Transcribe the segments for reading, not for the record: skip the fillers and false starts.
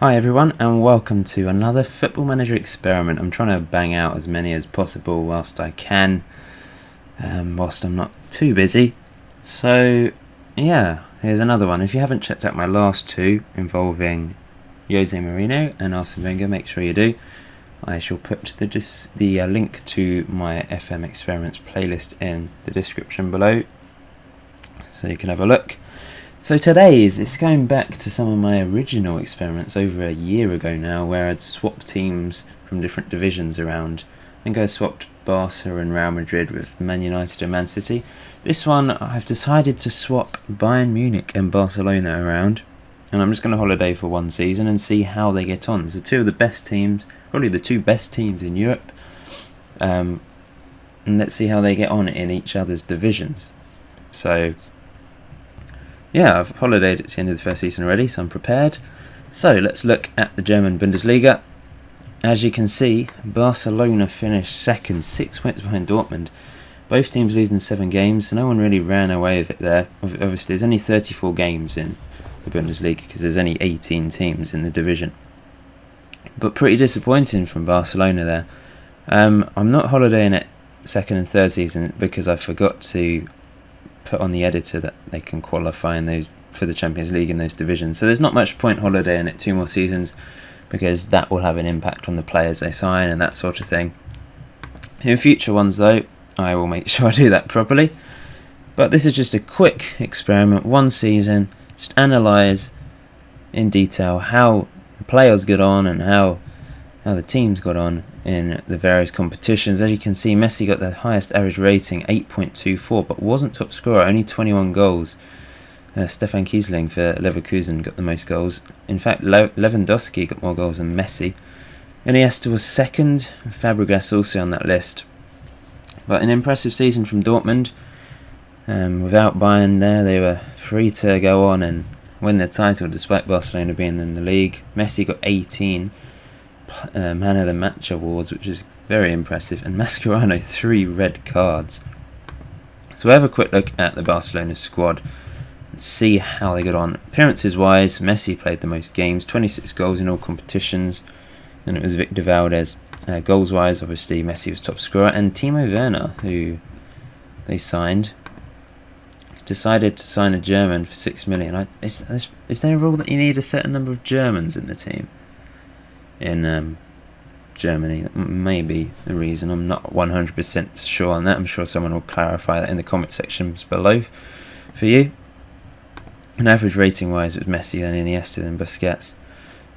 Hi everyone, and welcome to another Football Manager experiment. I'm trying to bang out as many as possible whilst I can, whilst I'm not too busy. So yeah, here's another one. If you haven't checked out my last two involving Jose Mourinho and Arsene Wenger, make sure you do. I shall put the link to my FM experiments playlist in the description below, so you can have a look. So today's, it's going back to some of my original experiments over a year ago now, where I'd swapped teams from different divisions around. I think I swapped Barca and Real Madrid with Man United and Man City. This one, I've decided to swap Bayern Munich and Barcelona around, and I'm just going to holiday for one season and see how they get on. So two of the best teams, probably the two best teams in Europe, and let's see how they get on in each other's divisions. So yeah, I've holidayed at the end of the first season already, so I'm prepared. So let's look at the German Bundesliga. As you can see, Barcelona finished second, 6 points behind Dortmund. Both teams losing 7 games, so no one really ran away with it there. Obviously, there's only 34 games in the Bundesliga because there's only 18 teams in the division. But pretty disappointing from Barcelona there. I'm not holidaying at second and third season because I forgot to put on the editor that they can qualify in those for the Champions League in those divisions. So there's not much point holidaying it 2 more seasons because that will have an impact on the players they sign and that sort of thing. In future ones though, I will make sure I do that properly. But this is just a quick experiment, one season, just analyse in detail how the players got on and how the teams got on in the various competitions. As you can see, Messi got the highest average rating, 8.24, but wasn't top scorer, only 21 goals. Stefan Kiesling for Leverkusen got the most goals. In fact, Lewandowski got more goals than Messi. Iniesta was second, Fabregas also on that list. But an impressive season from Dortmund. Without Bayern there, they were free to go on and win their title despite Barcelona being in the league. Messi got 18 Man of the Match awards, which is very impressive, and Mascherano 3 red cards. So we'll have a quick look at the Barcelona squad and see how they got on. Appearances wise, Messi played the most games, 26 goals in all competitions, and it was Victor Valdez. Goals wise, obviously Messi was top scorer, and Timo Werner, who they signed, decided to sign a German for 6 million. Is there a rule that you need a certain number of Germans in the team in Germany? That may be the reason. I'm not 100% sure on that. I'm sure someone will clarify that in the comment sections below for you. And average rating wise, it was Messi, then Iniesta, then Busquets.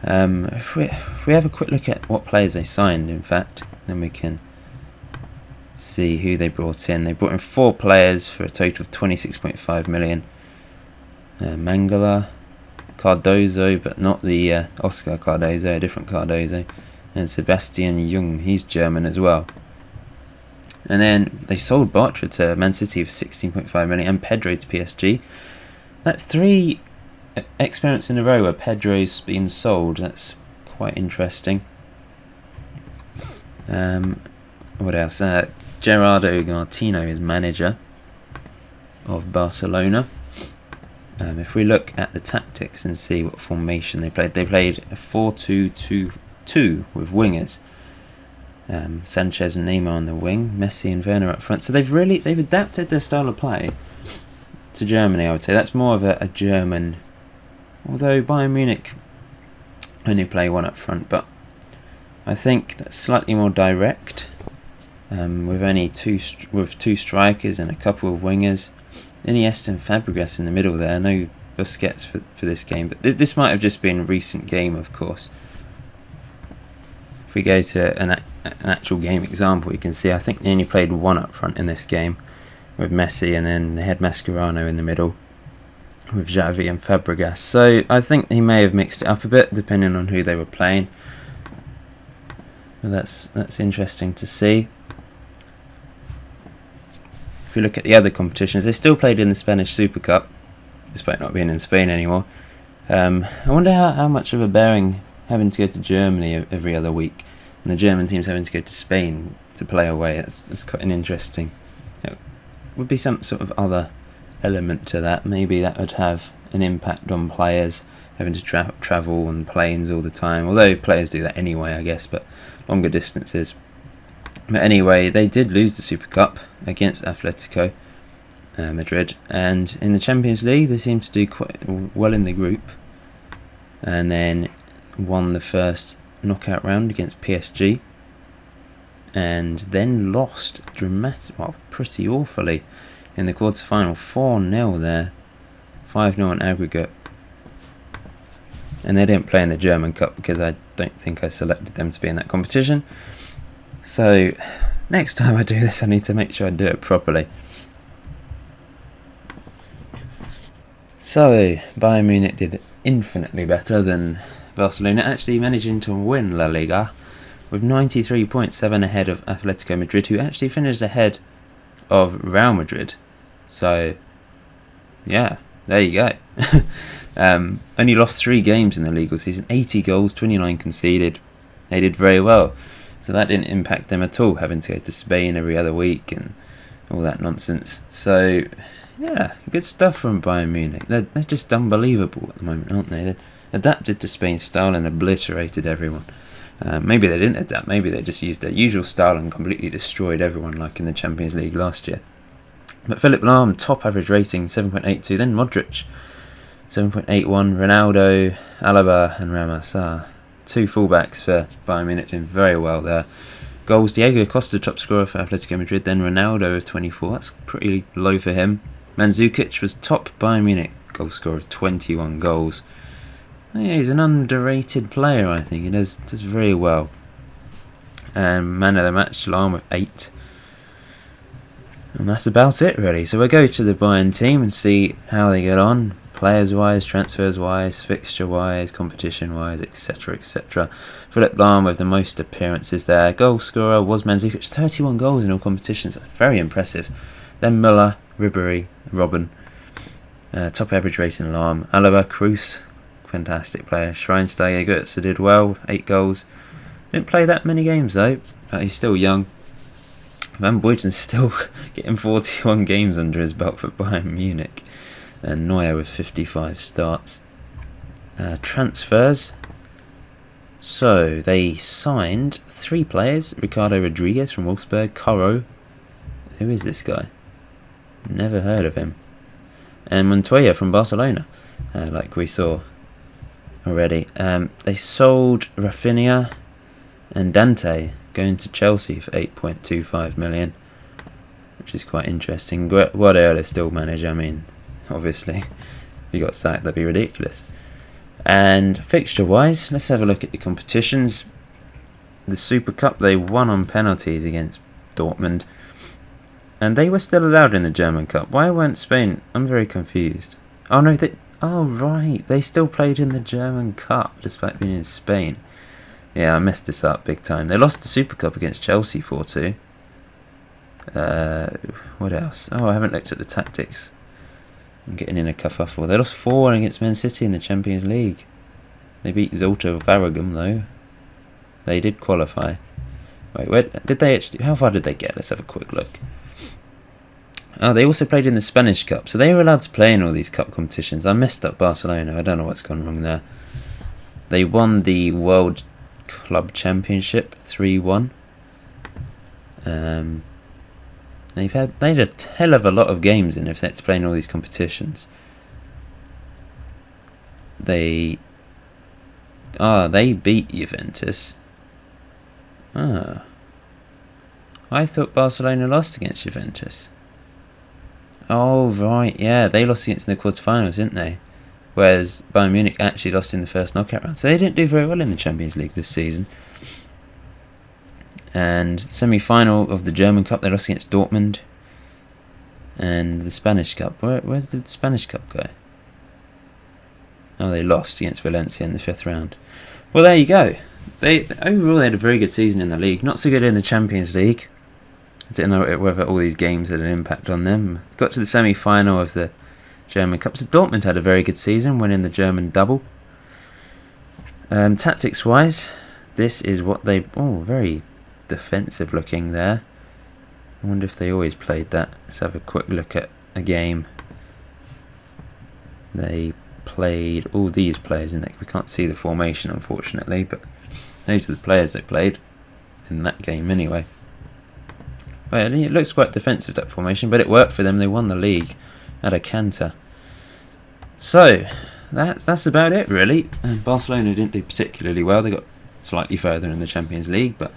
If we have a quick look at what players they signed, in fact, then we can see who they brought in. They brought in 4 players for a total of 26.5 million. Mangala, Cardozo, but not the Oscar Cardozo, a different Cardozo, and Sebastian Jung, he's German as well. And then they sold Bartra to Man City for 16.5 million and Pedro to PSG. That's 3 experiments in a row where Pedro's been sold. That's quite interesting. What else? Gerardo Martino is manager of Barcelona. If we look at the tactics and see what formation they played a 4-2-2-2 with wingers. Sanchez and Neymar on the wing, Messi and Werner up front. So they've adapted their style of play to Germany, I would say. That's more of a German, although Bayern Munich only play one up front, but I think that's slightly more direct, with only two strikers and a couple of wingers. Iniesta and Fabregas in the middle there. No Busquets for this game, but this might have just been a recent game, of course. If we go to an actual game example, you can see I think they only played one up front in this game with Messi, and then they had Mascherano in the middle with Xavi and Fabregas. So I think he may have mixed it up a bit depending on who they were playing. But that's interesting to see. If we look at the other competitions, they still played in the Spanish Super Cup, despite not being in Spain anymore. I wonder how much of a bearing having to go to Germany every other week, and the German teams having to go to Spain to play away. That's quite an interesting. It would be some sort of other element to that. Maybe that would have an impact on players having to travel on planes all the time. Although players do that anyway, I guess, but longer distances. But anyway, they did lose the Super Cup against Atletico Madrid, and in the Champions League they seem to do quite well in the group, and then won the first knockout round against PSG, and then lost pretty awfully in the quarter-final, 4-0 there, 5-0 in aggregate. And they didn't play in the German Cup because I don't think I selected them to be in that competition. So next time I do this, I need to make sure I do it properly. So Bayern Munich did infinitely better than Barcelona, actually managing to win La Liga with 93 points, 7 ahead of Atletico Madrid, who actually finished ahead of Real Madrid. So yeah, there you go. Only lost 3 games in the league season, 80 goals, 29 conceded. They did very well. So that didn't impact them at all, having to go to Spain every other week and all that nonsense. So yeah, good stuff from Bayern Munich. They're just unbelievable at the moment, aren't they? They adapted to Spain's style and obliterated everyone. Maybe they didn't adapt, maybe they just used their usual style and completely destroyed everyone, like in the Champions League last year. But Philipp Lahm, top average rating, 7.82. Then Modric, 7.81. Ronaldo, Alaba and Ramos. 2 fullbacks for Bayern Munich, doing very well there. Goals, Diego Costa, top scorer for Atletico Madrid. Then Ronaldo with 24. That's pretty low for him. Mandzukic was top Bayern Munich goal scorer of 21 goals. Yeah, he's an underrated player, I think. He does very well. And man of the match, Lahm with 8. And that's about it, really. So we'll go to the Bayern team and see how they get on, players-wise, transfers-wise, fixture-wise, competition-wise, etc., etc. Philipp Lahm with the most appearances there. Goal scorer was Mandzukic, 31 goals in all competitions. That's very impressive. Then Müller, Ribéry, Robben. Top average rating, Lahm. Alaba, Kroos, fantastic player. Schweinsteiger, Götze did well, 8 goals. Didn't play that many games though, but he's still young. Van Buiten's still getting 41 games under his belt for Bayern Munich. And Neuer with 55 starts. Transfers. So they signed 3 players. Ricardo Rodriguez from Wolfsburg. Caro. Who is this guy? Never heard of him. And Montoya from Barcelona, like we saw already. They sold Rafinha and Dante, going to Chelsea for 8.25 million, which is quite interesting. Guardiola still manager. I mean, obviously, if he got sacked, that'd be ridiculous. And fixture-wise, let's have a look at the competitions. The Super Cup, they won on penalties against Dortmund, and they were still allowed in the German Cup. Why weren't Spain? I'm very confused. Oh no, right, they still played in the German Cup despite being in Spain. Yeah, I messed this up big time. They lost the Super Cup against Chelsea 4-2. What else? Oh, I haven't looked at the tactics. I'm getting in a kerfuffle. They lost 4-1 against Man City in the Champions League. They beat Zulte Waregem though. They did qualify. Wait, where did they actually? How far did they get? Let's have a quick look. Oh, they also played in the Spanish Cup, so they were allowed to play in all these cup competitions. I messed up Barcelona. I don't know what's gone wrong there. They won the World Club Championship 3-1. They had a hell of a lot of games in if they had to play in all these competitions. They beat Juventus. I thought Barcelona lost against Juventus. Oh right, yeah, they lost against in the quarterfinals, didn't they? Whereas Bayern Munich actually lost in the first knockout round. So they didn't do very well in the Champions League this season. And semi-final of the German Cup, they lost against Dortmund. And the Spanish Cup, where did the Spanish Cup go? Oh, they lost against Valencia in the 5th round. Well, there you go. Overall, they had a very good season in the league. Not so good in the Champions League. I didn't know whether all these games had an impact on them. Got to the semi-final of the German Cup. So Dortmund had a very good season, winning the German double. Tactics-wise, this is what they... Oh, very defensive looking there. I wonder if they always played that. Let's have a quick look at a game. They played all these players in there. We can't see the formation, unfortunately, but those are the players they played in that game anyway. But it looks quite defensive, that formation, but it worked for them. They won the league at a canter. So that's about it, really. And Barcelona didn't do particularly well. They got slightly further in the Champions League, but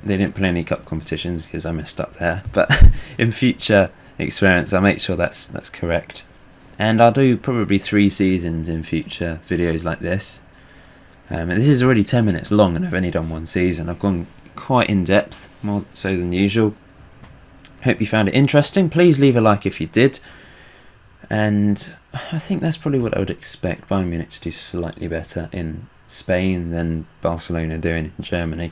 they didn't play any cup competitions because I messed up there. But in future experiments, I'll make sure that's correct. And I'll do probably 3 seasons in future videos like this. And this is already 10 minutes long, and I've only done 1 season. I've gone quite in depth, more so than usual. Hope you found it interesting. Please leave a like if you did. And I think that's probably what I would expect Bayern Munich to do slightly better in Spain than Barcelona doing in Germany.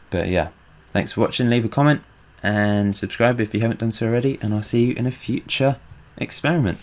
But yeah, thanks for watching. Leave a comment and subscribe if you haven't done so already, and I'll see you in a future experiment.